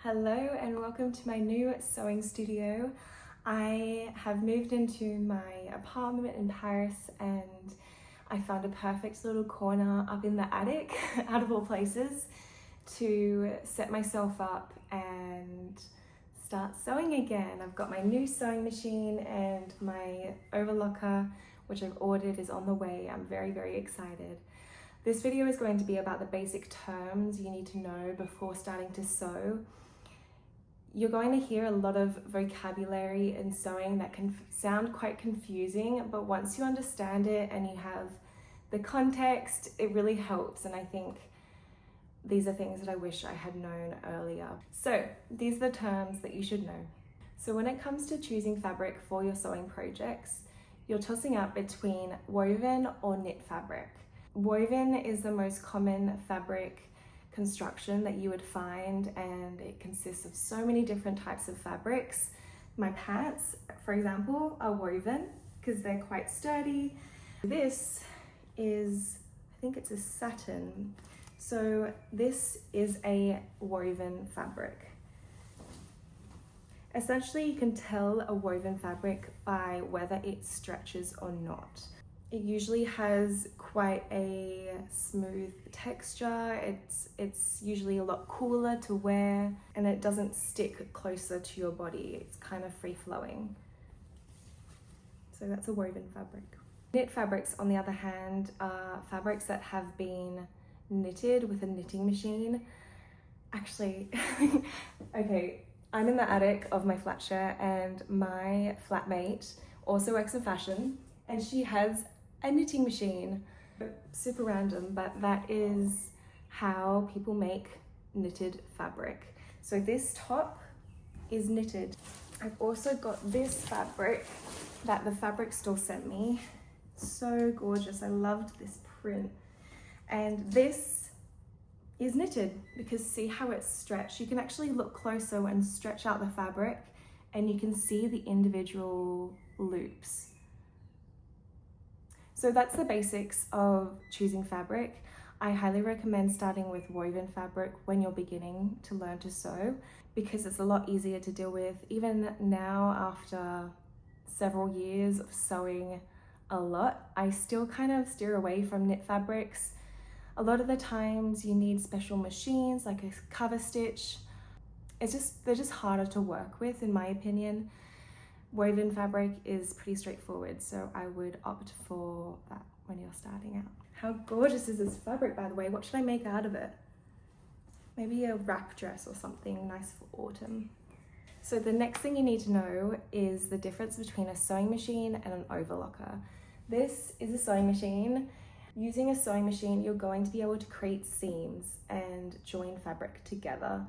Hello and welcome to my new sewing studio. I have moved into my apartment in Paris and I found a perfect little corner up in the attic, out of all places, to set myself up and start sewing again. I've got my new sewing machine and my overlocker, which I've ordered, is on the way. I'm very excited. This video is going to be about the basic terms you need to know before starting to sew. You're going to hear a lot of vocabulary in sewing that can sound quite confusing, but once you understand it and you have the context, it really helps. And I think these are things that I wish I had known earlier. So these are the terms that you should know. So when it comes to choosing fabric for your sewing projects, you're tossing up between woven or knit fabric. Woven is the most common fabric construction that you would find, and it consists of so many different types of fabrics. My pants, for example, are woven because they're quite sturdy. This is, I think it's a satin. So this is a woven fabric. Essentially, you can tell a woven fabric by whether it stretches or not. It usually has quite a smooth texture. It's usually a lot cooler to wear and it doesn't stick closer to your body. It's kind of free flowing. So that's a woven fabric. Knit fabrics, on the other hand, are fabrics that have been knitted with a knitting machine. Actually, okay, I'm in the attic of my flat share and my flatmate also works in fashion and she has a knitting machine. Super random, but that is how people make knitted fabric. So this top is knitted. I've also got this fabric that the fabric store sent me. So gorgeous, I loved this print. And this is knitted because see how it's stretched? You can actually look closer and stretch out the fabric and you can see the individual loops. So that's the basics of choosing fabric. I highly recommend starting with woven fabric when you're beginning to learn to sew because it's a lot easier to deal with. Even now, after several years of sewing a lot, I still kind of steer away from knit fabrics. A lot of the times you need special machines like a cover stitch. They're just harder to work with, in my opinion. Woven fabric is pretty straightforward, so I would opt for that when you're starting out. How gorgeous is this fabric, by the way? What should I make out of it? Maybe a wrap dress or something nice for autumn. So the next thing you need to know is the difference between a sewing machine and an overlocker. This is a sewing machine. Using a sewing machine, you're going to be able to create seams and join fabric together.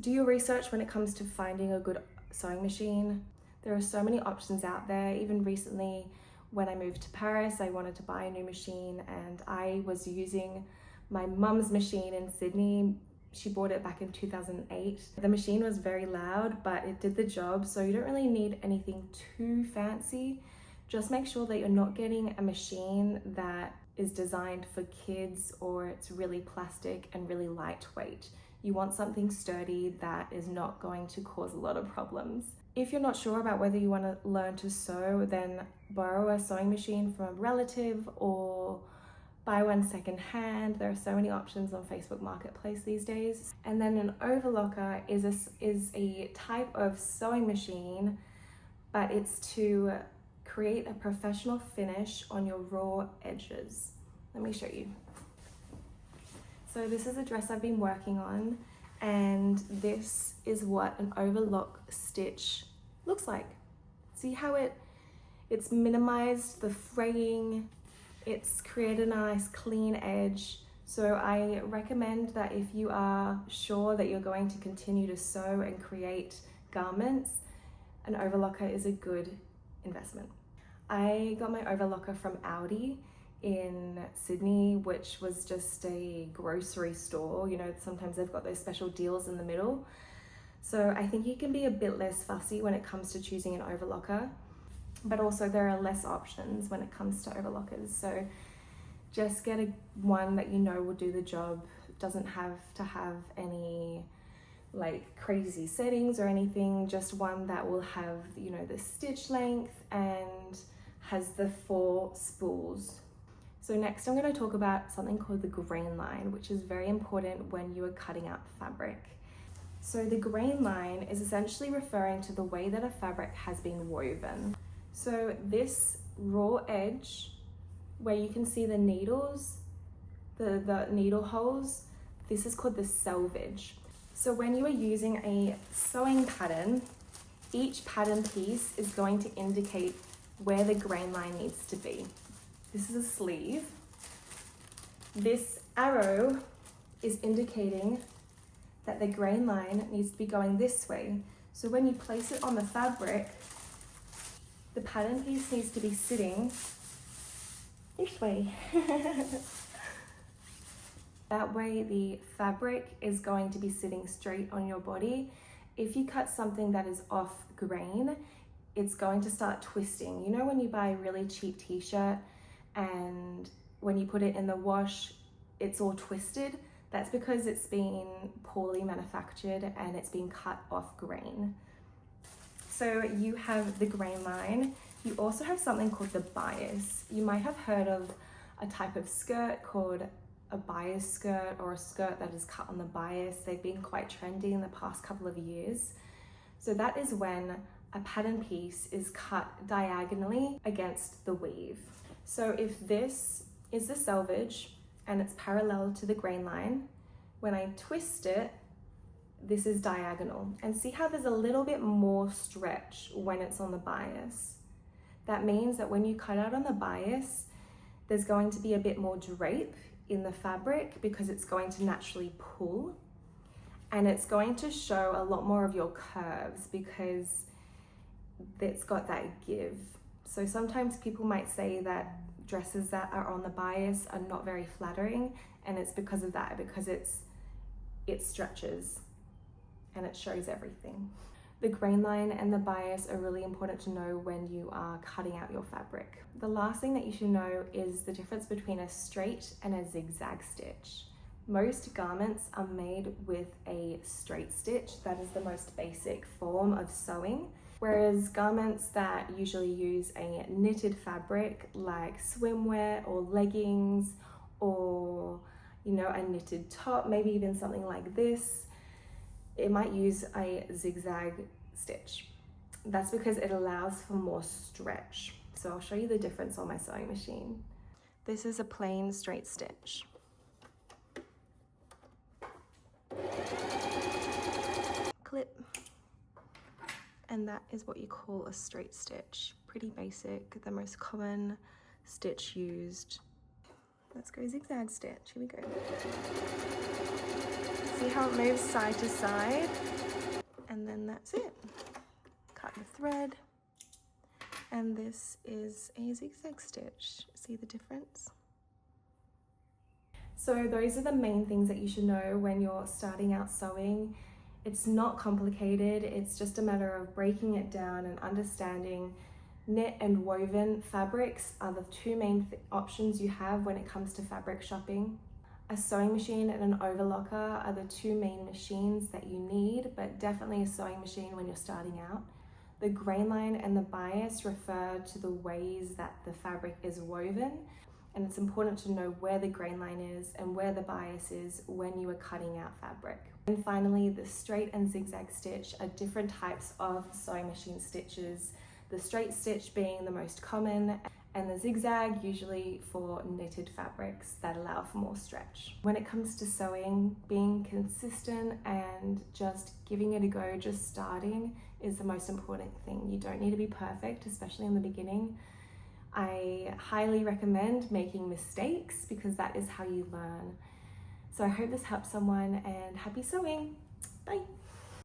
Do your research when it comes to finding a good sewing machine. There are so many options out there. Even recently, when I moved to Paris, I wanted to buy a new machine and I was using my mum's machine in Sydney. She bought it back in 2008. The machine was very loud, but it did the job, so you don't really need anything too fancy. Just make sure that you're not getting a machine that is designed for kids or it's really plastic and really lightweight. You want something sturdy that is not going to cause a lot of problems. If you're not sure about whether you want to learn to sew, then borrow a sewing machine from a relative or buy one secondhand. There are so many options on Facebook Marketplace these days. And then an overlocker is a type of sewing machine, but it's to create a professional finish on your raw edges. Let me show you. So this is a dress I've been working on, and this is what an overlock stitch looks like. See how it's minimized the fraying, it's created a nice clean edge. So I recommend that if you are sure that you're going to continue to sew and create garments, an overlocker is a good investment. I got my overlocker from Aldi in Sydney, which was just a grocery store. You know, sometimes they've got those special deals in the middle. So I think you can be a bit less fussy when it comes to choosing an overlocker, but also there are less options when it comes to overlockers. So just get one that you know will do the job. It doesn't have to have any like crazy settings or anything, just one that will have, you know, the stitch length and has the 4 spools. So next I'm going to talk about something called the Grainline, which is very important when you are cutting out fabric. So the Grainline is essentially referring to the way that a fabric has been woven. So this raw edge, where you can see the needles, the needle holes, this is called the selvage. So when you are using a sewing pattern, each pattern piece is going to indicate where the grain line needs to be. This is a sleeve. This arrow is indicating that the grain line needs to be going this way. So when you place it on the fabric, the pattern piece needs to be sitting this way. That way the fabric is going to be sitting straight on your body. If you cut something that is off grain, it's going to start twisting. You know when you buy a really cheap t-shirt and when you put it in the wash, it's all twisted? That's because it's been poorly manufactured and it's been cut off grain. So you have the grain line. You also have something called the bias. You might have heard of a type of skirt called a bias skirt, or a skirt that is cut on the bias. They've been quite trendy in the past couple of years. So that is when a pattern piece is cut diagonally against the weave. So if this is the selvage and it's parallel to the grain line, when I twist it, this is diagonal. And see how there's a little bit more stretch when it's on the bias? That means that when you cut out on the bias, there's going to be a bit more drape in the fabric because it's going to naturally pull, and it's going to show a lot more of your curves because it's got that give. So sometimes people might say that dresses that are on the bias are not very flattering, and it's because of that, because it stretches and it shows everything. The grain line and the bias are really important to know when you are cutting out your fabric. The last thing that you should know is the difference between a straight and a zigzag stitch. Most garments are made with a straight stitch. That is the most basic form of sewing. Whereas garments that usually use a knitted fabric like swimwear or leggings, or you know, a knitted top, maybe even something like this, it might use a zigzag stitch. That's because it allows for more stretch. So I'll show you the difference on my sewing machine. This is a plain straight stitch. Clip. And that is what you call a straight stitch. Pretty basic, the most common stitch used. Let's go zigzag stitch, here we go. See how it moves side to side? And then that's it. Cut the thread. And this is a zigzag stitch. See the difference? So those are the main things that you should know when you're starting out sewing. It's not complicated, it's just a matter of breaking it down and understanding knit and woven fabrics are the two main options you have when it comes to fabric shopping. A sewing machine and an overlocker are the two main machines that you need, but definitely a sewing machine when you're starting out. The grain line and the bias refer to the ways that the fabric is woven, and it's important to know where the grain line is and where the bias is when you are cutting out fabric. And finally, the straight and zigzag stitch are different types of sewing machine stitches. The straight stitch being the most common, and the zigzag usually for knitted fabrics that allow for more stretch. When it comes to sewing, being consistent and just giving it a go, just starting, is the most important thing. You don't need to be perfect, especially in the beginning. I highly recommend making mistakes because that is how you learn. So I hope this helps someone, and happy sewing. Bye.